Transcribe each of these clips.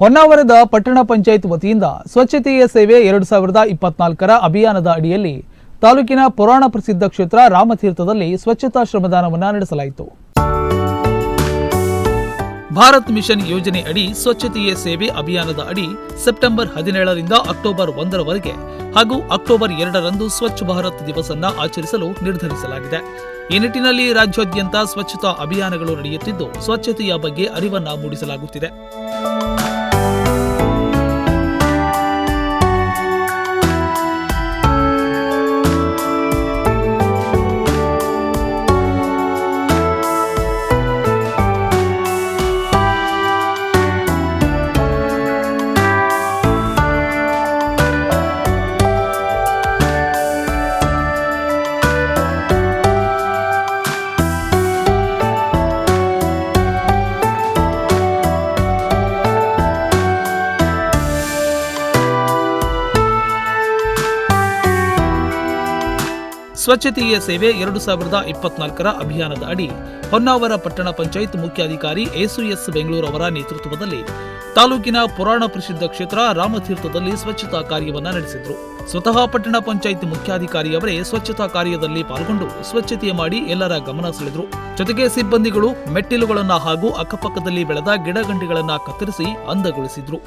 ಹೊನ್ನಾವರದ ಪಟ್ಟಣ ಪಂಚಾಯತ್ ವತಿಯಿಂದ ಸ್ವಚ್ಛತೆಯ ಸೇವೆ 2024ರ ಅಭಿಯಾನದ ಅಡಿಯಲ್ಲಿ ತಾಲೂಕಿನ ಪುರಾಣ ಪ್ರಸಿದ್ಧ ಕ್ಷೇತ್ರ ರಾಮತೀರ್ಥದಲ್ಲಿ ಸ್ವಚ್ಛತಾ ಶ್ರಮದಾನವನ್ನು ನಡೆಸಲಾಯಿತು. ಭಾರತ್ ಮಿಷನ್ ಯೋಜನೆ ಅಡಿ ಸ್ವಚ್ಛತೆಯ ಸೇವೆ ಅಭಿಯಾನದ ಅಡಿ ಸೆಪ್ಟೆಂಬರ್ 17ರಿಂದ ಅಕ್ಟೋಬರ್ 1ರವರೆಗೆ ಹಾಗೂ ಅಕ್ಟೋಬರ್ 2ರಂದು ಸ್ವಚ್ಛ ಭಾರತ್ ದಿವಸನ್ನ ಆಚರಿಸಲು ನಿರ್ಧರಿಸಲಾಗಿದೆ. ಈ ನಿಟ್ಟಿನಲ್ಲಿ ರಾಜ್ಯಾದ್ಯಂತ ಸ್ವಚ್ಛತಾ ಅಭಿಯಾನಗಳು ನಡೆಯುತ್ತಿದ್ದು ಸ್ವಚ್ಛತೆಯ ಬಗ್ಗೆ ಅರಿವನ್ನ ಮೂಡಿಸಲಾಗುತ್ತಿದೆ. ಸ್ವಚ್ಛತೆಯ ಸೇವೆ 2024ರ ಅಭಿಯಾನದ ಅಡಿ ಹೊನ್ನಾವರ ಪಟ್ಟಣ ಪಂಚಾಯತ್ ಮುಖ್ಯಾಧಿಕಾರಿ ಎಸ್ ಬೆಂಗಳೂರು ಅವರ ನೇತೃತ್ವದಲ್ಲಿ ತಾಲೂಕಿನ ಪುರಾಣ ಪ್ರಸಿದ್ಧ ಕ್ಷೇತ್ರ ರಾಮತೀರ್ಥದಲ್ಲಿ ಸ್ವಚ್ಛತಾ ಕಾರ್ಯವನ್ನು ನಡೆಸಿದರು. ಸ್ವತಃ ಪಟ್ಟಣ ಪಂಚಾಯತ್ ಮುಖ್ಯಾಧಿಕಾರಿಯವರೇ ಸ್ವಚ್ಛತಾ ಕಾರ್ಯದಲ್ಲಿ ಪಾಲ್ಗೊಂಡು ಸ್ವಚ್ಛತೆ ಮಾಡಿ ಎಲ್ಲರ ಗಮನ ಸೆಳೆದರು. ಜೊತೆಗೆ ಸಿಬ್ಬಂದಿಗಳು ಮೆಟ್ಟಿಲುಗಳನ್ನು ಹಾಗೂ ಅಕ್ಕಪಕ್ಕದಲ್ಲಿ ಬೆಳೆದ ಗಿಡಗಂಟಿಗಳನ್ನು ಕತ್ತರಿಸಿ ಅಂದಗೊಳಿಸಿದ್ರು.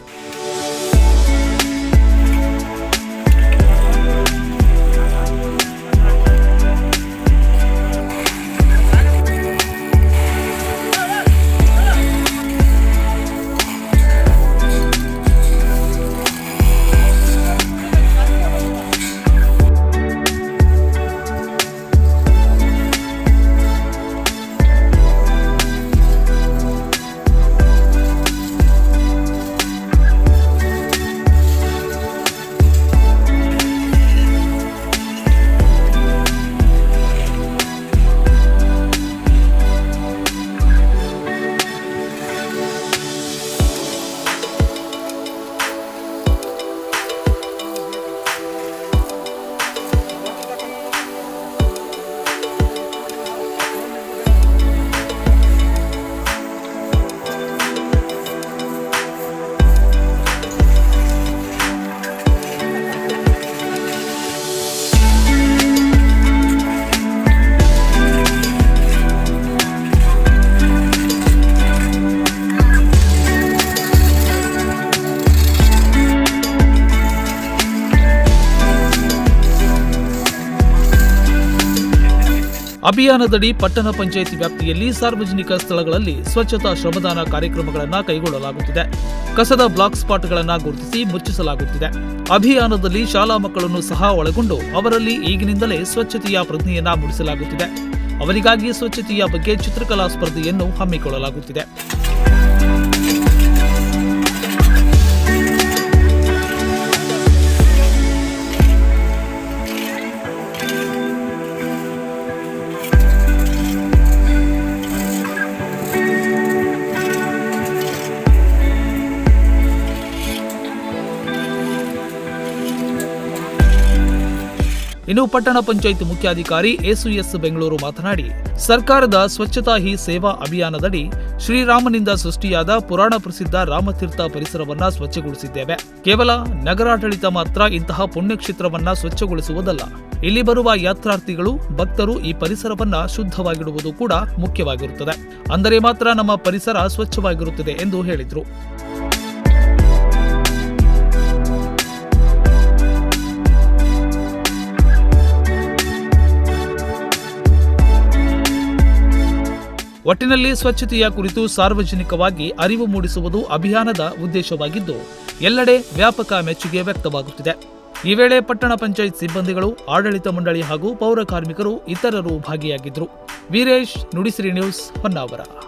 ಅಭಿಯಾನದಡಿ ಪಟ್ಟಣ ಪಂಚಾಯಿತಿ ವ್ಯಾಪ್ತಿಯಲ್ಲಿ ಸಾರ್ವಜನಿಕ ಸ್ಥಳಗಳಲ್ಲಿ ಸ್ವಚ್ಛತಾ ಶ್ರಮದಾನ ಕಾರ್ಯಕ್ರಮಗಳನ್ನು ಕೈಗೊಳ್ಳಲಾಗುತ್ತಿದೆ. ಕಸದ ಬ್ಲಾಕ್ ಸ್ಪಾಟ್ಗಳನ್ನು ಗುರುತಿಸಿ ಮುಚ್ಚಿಸಲಾಗುತ್ತಿದೆ. ಅಭಿಯಾನದಲ್ಲಿ ಶಾಲಾ ಮಕ್ಕಳನ್ನು ಸಹ ಒಳಗೊಂಡು ಅವರಲ್ಲಿ ಈಗಿನಿಂದಲೇ ಸ್ವಚ್ಛತೆಯ ಪ್ರಜ್ಞೆಯನ್ನ ಮೂಡಿಸಲಾಗುತ್ತಿದೆ. ಅವರಿಗಾಗಿ ಸ್ವಚ್ಛತೆಯ ಬಗ್ಗೆ ಚಿತ್ರಕಲಾ ಸ್ಪರ್ಧೆಯನ್ನು ಹಮ್ಮಿಕೊಳ್ಳಲಾಗುತ್ತಿದೆ. ಇನ್ನು ಪಟ್ಟಣ ಪಂಚಾಯತ್ ಮುಖ್ಯಾಧಿಕಾರಿ ಎಸ್ ಬೆಂಗಳೂರು ಮಾತನಾಡಿ, ಸರ್ಕಾರದ ಸ್ವಚ್ಛತಾ ಹಿ ಸೇವಾ ಅಭಿಯಾನದಡಿ ಶ್ರೀರಾಮನಿಂದ ಸೃಷ್ಟಿಯಾದ ಪುರಾಣ ಪ್ರಸಿದ್ಧ ರಾಮತೀರ್ಥ ಪರಿಸರವನ್ನ ಸ್ವಚ್ಛಗೊಳಿಸಿದ್ದೇವೆ. ಕೇವಲ ನಗರಾಡಳಿತ ಮಾತ್ರ ಇಂತಹ ಪುಣ್ಯಕ್ಷೇತ್ರವನ್ನ ಸ್ವಚ್ಛಗೊಳಿಸುವುದಲ್ಲ, ಇಲ್ಲಿ ಬರುವ ಯಾತ್ರಾರ್ಥಿಗಳು ಭಕ್ತರು ಈ ಪರಿಸರವನ್ನ ಶುದ್ಧವಾಗಿಡುವುದು ಕೂಡ ಮುಖ್ಯವಾಗಿರುತ್ತದೆ. ಅಂದರೆ ಮಾತ್ರ ನಮ್ಮ ಪರಿಸರ ಸ್ವಚ್ಛವಾಗಿರುತ್ತದೆ ಎಂದು ಹೇಳಿದರು. ಒಟ್ಟಿನಲ್ಲಿ ಸ್ವಚ್ಛತೆಯ ಕುರಿತು ಸಾರ್ವಜನಿಕವಾಗಿ ಅರಿವು ಮೂಡಿಸುವುದು ಅಭಿಯಾನದ ಉದ್ದೇಶವಾಗಿದ್ದು ಎಲ್ಲೆಡೆ ವ್ಯಾಪಕ ಮೆಚ್ಚುಗೆ ವ್ಯಕ್ತವಾಗುತ್ತಿದೆ. ಈ ವೇಳೆ ಪಟ್ಟಣ ಪಂಚಾಯತ್ ಸಿಬ್ಬಂದಿಗಳು, ಆಡಳಿತ ಮಂಡಳಿ ಹಾಗೂ ಪೌರ ಕಾರ್ಮಿಕರು ಇತರರು ಭಾಗಿಯಾಗಿದ್ದರು. ವೀರೇಶ್, ನುಡಿಸಿರಿ ನ್ಯೂಸ್, ಹೊನ್ನಾವರ.